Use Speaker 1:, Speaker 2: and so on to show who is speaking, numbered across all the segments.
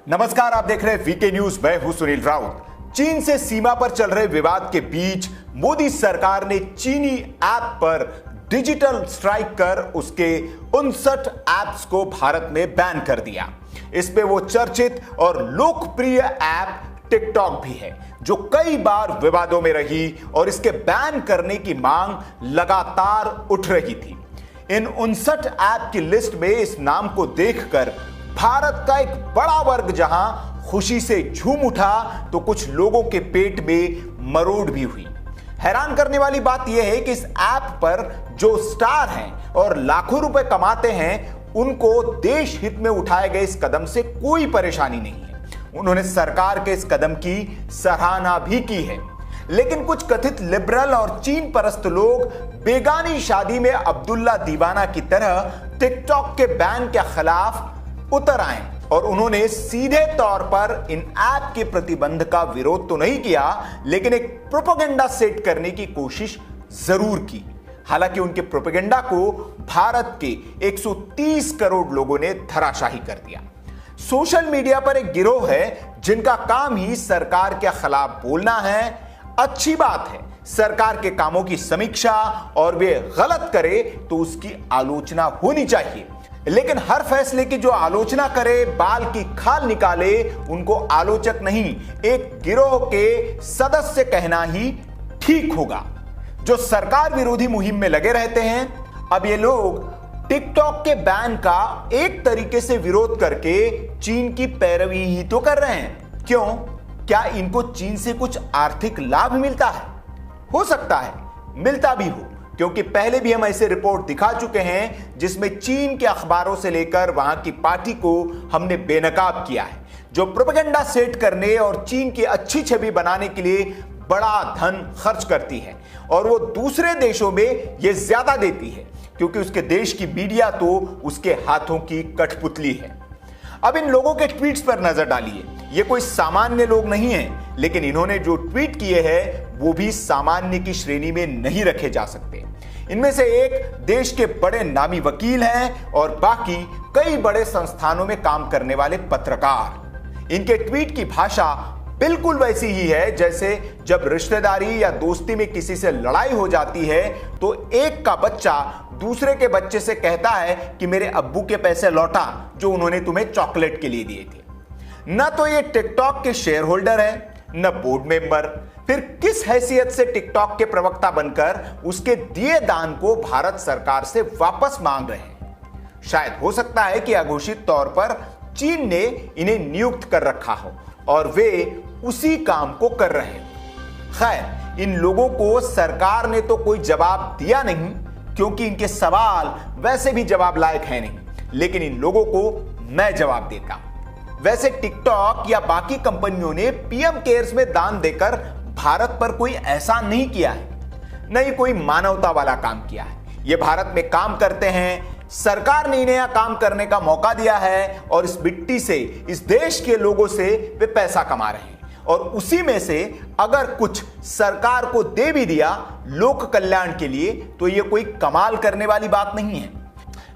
Speaker 1: नमस्कार, आप देख रहे हैं वीके न्यूज। मैं हूं सुनील राउत। चीन से सीमा पर चल रहे विवाद के बीच मोदी सरकार ने चीनी ऐप पर डिजिटल स्ट्राइक कर उसके 59 ऐप्स को भारत में बैन कर दिया। इस पे वो चर्चित और लोकप्रिय ऐप टिकटॉक भी है, जो कई बार विवादों में रही और इसके बैन करने की मांग लगातार उठ रही थी। इन 59 ऐप की लिस्ट में इस नाम को देखकर भारत का एक बड़ा वर्ग जहां खुशी से झूम उठा, तो कुछ लोगों के पेट में मरोड़ भी हुई। हैरान करने वाली बात यह है कि इस ऐप पर जो स्टार हैं और लाखों रुपए कमाते हैं, उनको देश हित में उठाए गए इस कदम से कोई परेशानी नहीं है। उन्होंने सरकार के इस कदम की सराहना भी की है। लेकिन कुछ कथित लिबरल और चीन परस्त लोग बेगानी शादी में अब्दुल्ला दीवाना की तरह टिकटॉक के बैन के खिलाफ उतर आए और उन्होंने सीधे तौर पर इन ऐप के प्रतिबंध का विरोध तो नहीं किया, लेकिन एक प्रोपेगेंडा सेट करने की कोशिश जरूर की। हालांकि उनके प्रोपेगेंडा को भारत के 130 करोड़ लोगों ने धराशाही कर दिया। सोशल मीडिया पर एक गिरोह है जिनका काम ही सरकार के खिलाफ बोलना है। अच्छी बात है, सरकार के कामों की समीक्षा, और वे गलत करे तो उसकी आलोचना होनी चाहिए। लेकिन हर फैसले की जो आलोचना करे, बाल की खाल निकाले, उनको आलोचक नहीं, एक गिरोह के सदस्य कहना ही ठीक होगा, जो सरकार विरोधी मुहिम में लगे रहते हैं। अब ये लोग टिकटॉक के बैन का एक तरीके से विरोध करके चीन की पैरवी ही तो कर रहे हैं। क्यों? क्या इनको चीन से कुछ आर्थिक लाभ मिलता है? हो सकता है मिलता भी हो, क्योंकि पहले भी हम ऐसे रिपोर्ट दिखा चुके हैं जिसमें चीन के अखबारों से लेकर वहां की पार्टी को हमने बेनकाब किया है, जो प्रोपेगेंडा सेट करने और चीन की अच्छी छवि बनाने के लिए बड़ा धन खर्च करती है। और वो दूसरे देशों में ये ज्यादा देती है, क्योंकि उसके देश की मीडिया तो उसके हाथों की कठपुतली है। अब इन लोगों के ट्वीट्स पर नजर डालिए। ये कोई सामान्य लोग नहीं हैं, लेकिन इन्होंने जो ट्वीट किए हैं वो भी सामान्य की श्रेणी में नहीं रखे जा सकते। इनमें से एक देश के बड़े नामी वकील हैं और बाकी कई बड़े संस्थानों में काम करने वाले पत्रकार। इनके ट्वीट की भाषा बिल्कुल वैसी ही है जैसे जब रिश्तेदारी या दोस्ती में किसी से लड़ाई हो जाती है तो एक का बच्चा दूसरे के बच्चे से कहता है कि मेरे अब्बू के पैसे लौटा जो उन्होंने तुम्हें चॉकलेट के लिए दिए थे। न तो ये टिकटॉक के शेयर होल्डर है, न बोर्ड मेंबर, फिर किस हैसियत से टिकटॉक के प्रवक्ता बनकर उसके दिए दान को भारत सरकार से वापस मांग रहे हैं। शायद हो सकता है कि अघोषित तौर पर चीन ने इन्हें नियुक्त कर रखा हो और वे उसी काम को कर रहे हैं। खैर, इन लोगों को सरकार ने तो कोई जवाब दिया नहीं, क्योंकि इनके सवाल वैसे भी जवाब लायक है नहीं, लेकिन इन लोगों को मैं जवाब देता हूं। वैसे टिकटॉक या बाकी कंपनियों ने पीएम केयर्स में दान देकर भारत पर कोई एहसान नहीं किया है, नहीं कोई मानवता वाला काम किया है। ये भारत में काम करते हैं, सरकार ने इन्हें यहां काम करने का मौका दिया है और इस मिट्टी से, इस देश के लोगों से वे पैसा कमा रहे हैं। और उसी में से अगर कुछ सरकार को दे भी दिया लोक कल्याण के लिए, तो यह कोई कमाल करने वाली बात नहीं है।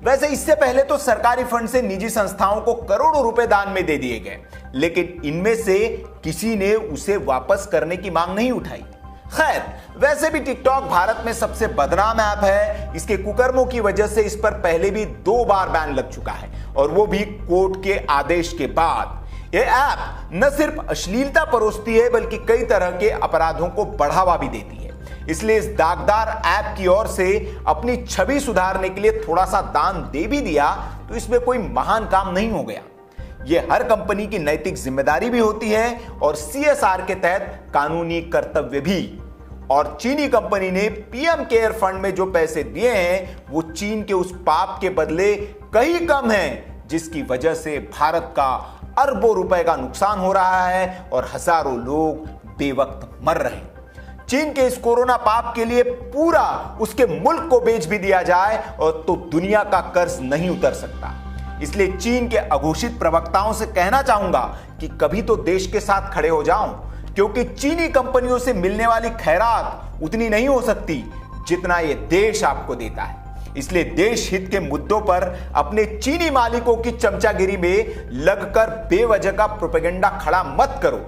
Speaker 1: वैसे इससे पहले तो सरकारी फंड से निजी संस्थाओं को करोड़ों रुपए दान में दे दिए गए, लेकिन इनमें से किसी ने उसे वापस करने की मांग नहीं उठाई। खैर, वैसे भी टिकटॉक भारत में सबसे बदनाम ऐप है। इसके कुकर्मों की वजह से इस पर पहले भी 2 बार बैन लग चुका है, और वो भी कोर्ट के आदेश के बाद। यह ऐप न सिर्फ अश्लीलता परोसती है, बल्कि कई तरह के अपराधों को बढ़ावा भी देती है। इसलिए इस दागदार ऐप की ओर से अपनी छवि सुधारने के लिए थोड़ा सा दान दे भी दिया तो इसमें कोई महान काम नहीं हो गया। यह हर कंपनी की नैतिक जिम्मेदारी भी होती है और सीएसआर के तहत कानूनी कर्तव्य भी। और चीनी कंपनी ने पीएम केयर फंड में जो पैसे दिए हैं वो चीन के उस पाप के बदले कहीं कम हैं, जिसकी वजह से भारत का अरबों रुपए का नुकसान हो रहा है और हजारों लोग बेवक्त मर रहे हैं। चीन के इस कोरोना पाप के लिए पूरा उसके मुल्क को बेच भी दिया जाए और तो दुनिया का कर्ज नहीं उतर सकता। इसलिए चीन के अघोषित प्रवक्ताओं से कहना चाहूंगा कि कभी तो देश के साथ खड़े हो जाओ, क्योंकि चीनी कंपनियों से मिलने वाली खैरात उतनी नहीं हो सकती जितना ये देश आपको देता है। इसलिए देश हित के मुद्दों पर अपने चीनी मालिकों की चमचागिरी में लगकर बेवजह का प्रोपेगेंडा खड़ा मत करो।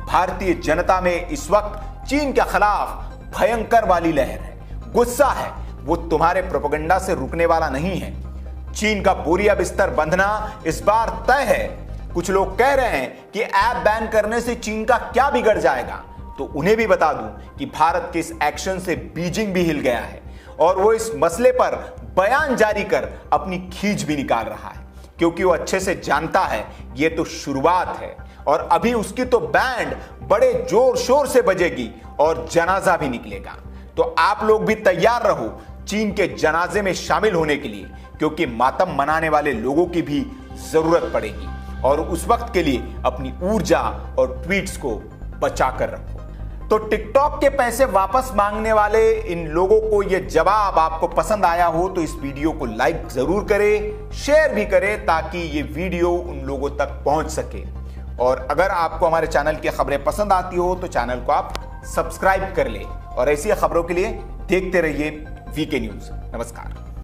Speaker 1: भारतीय जनता में इस वक्त चीन के खिलाफ भयंकर वाली लहर है, गुस्सा है, वो तुम्हारे प्रोपेगेंडा से रुकने वाला नहीं है। चीन का बोरिया बिस्तर बंधना इस बार तय है। कुछ लोग कह रहे हैं कि ऐप बैन करने से चीन का क्या बिगड़ जाएगा, तो उन्हें भी बता दूं कि भारत के इस एक्शन से बीजिंग भी हिल गया है और वो इस मसले पर बयान जारी कर अपनी खींच भी निकाल रहा है, क्योंकि वो अच्छे से जानता है ये तो शुरुआत है और अभी उसकी तो बैंड बड़े जोर शोर से बजेगी और जनाजा भी निकलेगा। तो आप लोग भी तैयार रहो चीन के जनाजे में शामिल होने के लिए, क्योंकि मातम मनाने वाले लोगों की भी जरूरत पड़ेगी और उस वक्त के लिए अपनी ऊर्जा और ट्वीट्स को बचा कर रखो। तो टिकटॉक के पैसे वापस मांगने वाले इन लोगों को यह जवाब आपको पसंद आया हो तो इस वीडियो को लाइक जरूर करें, शेयर भी करें ताकि ये वीडियो उन लोगों तक पहुंच सके। और अगर आपको हमारे चैनल की खबरें पसंद आती हो तो चैनल को आप सब्सक्राइब कर ले और ऐसी खबरों के लिए देखते रहिए वीके न्यूज। नमस्कार।